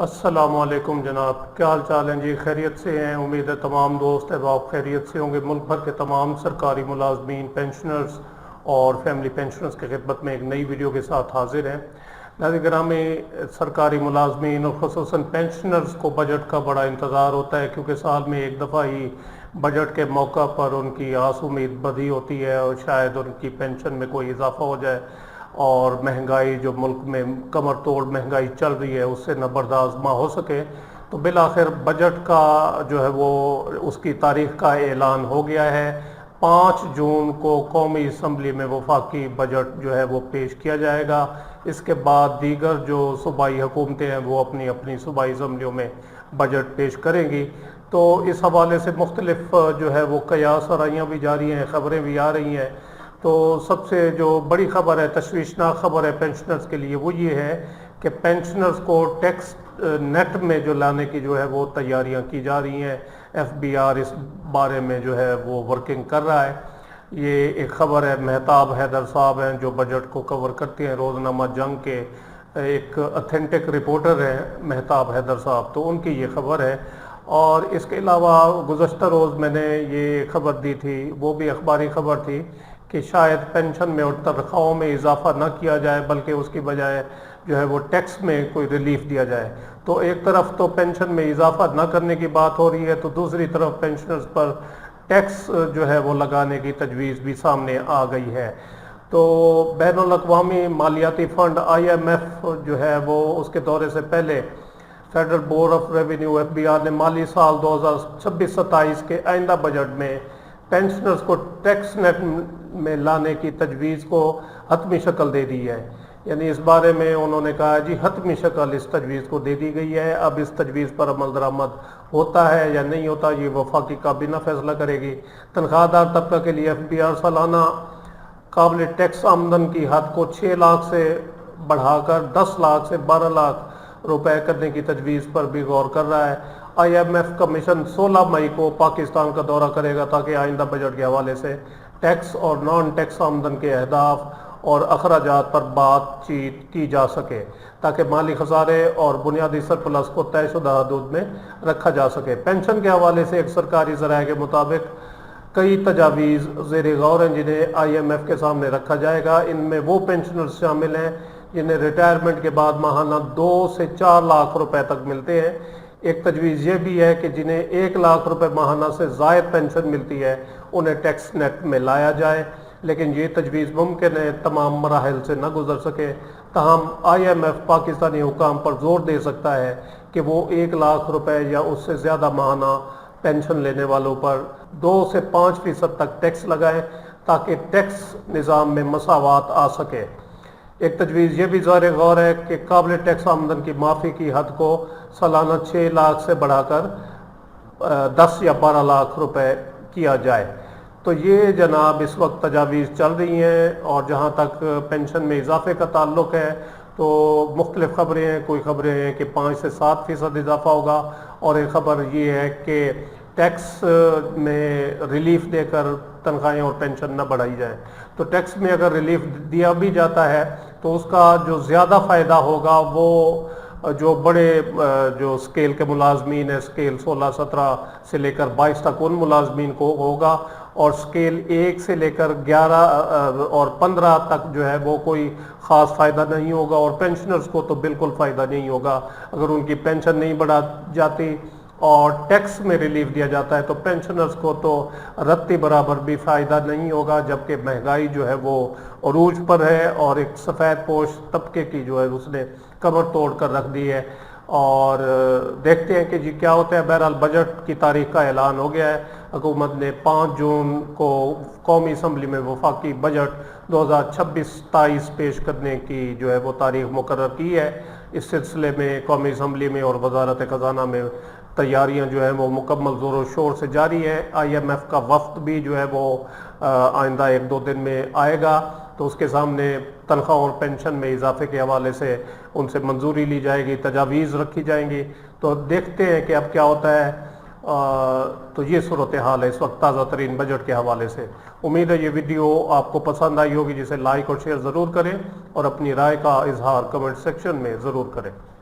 السلام علیکم جناب، کیا حال چال ہیں جی؟ خیریت سے ہیں؟ امید ہے تمام دوست احباب خیریت سے ہوں گے۔ ملک بھر کے تمام سرکاری ملازمین، پینشنرز اور فیملی پینشنرز کی خدمت میں ایک نئی ویڈیو کے ساتھ حاضر ہیں۔ ناظرین گرامی، سرکاری ملازمین اور خصوصاً پینشنرز کو بجٹ کا بڑا انتظار ہوتا ہے، کیونکہ سال میں ایک دفعہ ہی بجٹ کے موقع پر ان کی آس امید بدھی ہوتی ہے اور شاید ان کی پینشن میں کوئی اضافہ ہو جائے، اور مہنگائی جو ملک میں کمر توڑ مہنگائی چل رہی ہے اس سے نہ برداشت نہ ہو سکے، تو بالآخر بجٹ کا جو ہے وہ اس کی تاریخ کا اعلان ہو گیا ہے۔ 5 جون کو قومی اسمبلی میں وفاقی بجٹ جو ہے وہ پیش کیا جائے گا۔ اس کے بعد دیگر جو صوبائی حکومتیں ہیں وہ اپنی اپنی صوبائی اسمبلیوں میں بجٹ پیش کریں گی۔ تو اس حوالے سے مختلف جو ہے وہ قیاس آرائیاں بھی جاری ہیں، خبریں بھی آ رہی ہیں۔ تو سب سے جو بڑی خبر ہے، تشویشناک خبر ہے پینشنرز کے لیے، وہ یہ ہے کہ پینشنرز کو ٹیکس نیٹ میں جو لانے کی جو ہے وہ تیاریاں کی جا رہی ہیں۔ ایف بی آر اس بارے میں جو ہے وہ ورکنگ کر رہا ہے۔ یہ ایک خبر ہے، مہتاب حیدر صاحب ہیں جو بجٹ کو کور کرتے ہیں، روزنامہ جنگ کے ایک اتھینٹک رپورٹر ہیں مہتاب حیدر صاحب، تو ان کی یہ خبر ہے۔ اور اس کے علاوہ گزشتہ روز میں نے یہ خبر دی تھی، وہ بھی اخباری خبر تھی، کہ شاید پینشن میں اور تنخواہوں میں اضافہ نہ کیا جائے، بلکہ اس کی بجائے جو ہے وہ ٹیکس میں کوئی ریلیف دیا جائے۔ تو ایک طرف تو پینشن میں اضافہ نہ کرنے کی بات ہو رہی ہے، تو دوسری طرف پینشنرز پر ٹیکس جو ہے وہ لگانے کی تجویز بھی سامنے آ گئی ہے۔ تو بین الاقوامی مالیاتی فنڈ IMF جو ہے وہ اس کے دورے سے پہلے federal board of revenue FBR نے مالی سال 2026-27 کے آئندہ بجٹ میں پینشنرز کو ٹیکس نیٹ میں لانے کی تجویز کو حتمی شکل دے دی ہے۔ یعنی اس بارے میں انہوں نے کہا جی حتمی شکل اس تجویز کو دے دی گئی ہے، اب اس تجویز پر عمل درآمد ہوتا ہے یا نہیں ہوتا یہ وفاقی کابینہ فیصلہ کرے گی۔ تنخواہ دار طبقہ کے لیے FBR سالانہ قابل ٹیکس آمدن کی حد کو 6 لاکھ سے بڑھا کر 10 لاکھ سے 12 لاکھ روپے کرنے کی تجویز پر بھی غور کر رہا ہے۔ IMF کا مشن 16 مئی کو پاکستان کا دورہ کرے گا تاکہ آئندہ بجٹ کے حوالے سے ٹیکس اور نان ٹیکس آمدن کے اہداف اور اخراجات پر بات چیت کی جا سکے، تاکہ مالی خسارے اور بنیادی سرپلس کو طے شدہ حدود میں رکھا جا سکے۔ پینشن کے حوالے سے ایک سرکاری ذرائع کے مطابق کئی تجاویز زیر غور ہیں جنہیں IMF کے سامنے رکھا جائے گا۔ ان میں وہ پینشنرز شامل ہیں جنہیں ریٹائرمنٹ کے بعد ماہانہ 2 سے 4 لاکھ روپے تک ملتے ہیں۔ ایک تجویز یہ بھی ہے کہ جنہیں 1 لاکھ روپے ماہانہ سے زائد پینشن ملتی ہے انہیں ٹیکس نیٹ میں لایا جائے، لیکن یہ تجویز ممکن ہے تمام مراحل سے نہ گزر سکے۔ تاہم IMF پاکستانی حکام پر زور دے سکتا ہے کہ وہ 1 لاکھ روپے یا اس سے زیادہ ماہانہ پینشن لینے والوں پر 2 سے 5% تک ٹیکس لگائیں تاکہ ٹیکس نظام میں مساوات آ سکے۔ ایک تجویز یہ بھی زیر غور ہے کہ قابل ٹیکس آمدن کی معافی کی حد کو سالانہ 6 لاکھ سے بڑھا کر 10 یا 12 لاکھ روپے کیا جائے۔ تو یہ جناب اس وقت تجاویز چل رہی ہیں، اور جہاں تک پینشن میں اضافے کا تعلق ہے تو مختلف خبریں ہیں۔ کوئی خبریں ہیں کہ 5 سے 7% اضافہ ہوگا، اور ایک خبر یہ ہے کہ ٹیکس میں ریلیف دے کر تنخواہیں اور پینشن نہ بڑھائی جائیں۔ تو ٹیکس میں اگر ریلیف دیا بھی جاتا ہے تو اس کا جو زیادہ فائدہ ہوگا وہ جو بڑے جو سکیل کے ملازمین ہیں، سکیل 16-17 سے لے کر 22 تک ان ملازمین کو ہوگا، اور سکیل 1 سے لے کر 11 اور 15 تک جو ہے وہ کوئی خاص فائدہ نہیں ہوگا، اور پینشنرز کو تو بالکل فائدہ نہیں ہوگا۔ اگر ان کی پینشن نہیں بڑھا جاتی اور ٹیکس میں ریلیف دیا جاتا ہے تو پینشنرز کو تو رتی برابر بھی فائدہ نہیں ہوگا، جبکہ مہنگائی جو ہے وہ عروج پر ہے، اور ایک سفید پوش طبقے کی جو ہے اس نے کمر توڑ کر رکھ دی ہے۔ اور دیکھتے ہیں کہ جی کیا ہوتا ہے۔ بہرحال بجٹ کی تاریخ کا اعلان ہو گیا ہے۔ حکومت نے 5 جون کو قومی اسمبلی میں وفاقی بجٹ 2026-27 پیش کرنے کی جو ہے وہ تاریخ مقرر کی ہے۔ اس سلسلے میں قومی اسمبلی میں اور وزارت خزانہ میں تیاریاں جو ہیں وہ مکمل زور و شور سے جاری ہیں۔ IMF کا وفد بھی جو ہے وہ آئندہ 1-2 دن میں آئے گا، تو اس کے سامنے تنخواہ اور پینشن میں اضافے کے حوالے سے ان سے منظوری لی جائے گی، تجاویز رکھی جائیں گی۔ تو دیکھتے ہیں کہ اب کیا ہوتا ہے۔ تو یہ صورتحال ہے اس وقت تازہ ترین بجٹ کے حوالے سے۔ امید ہے یہ ویڈیو آپ کو پسند آئی ہوگی، جسے لائک اور شیئر ضرور کریں، اور اپنی رائے کا اظہار کمنٹ سیکشن میں ضرور کریں۔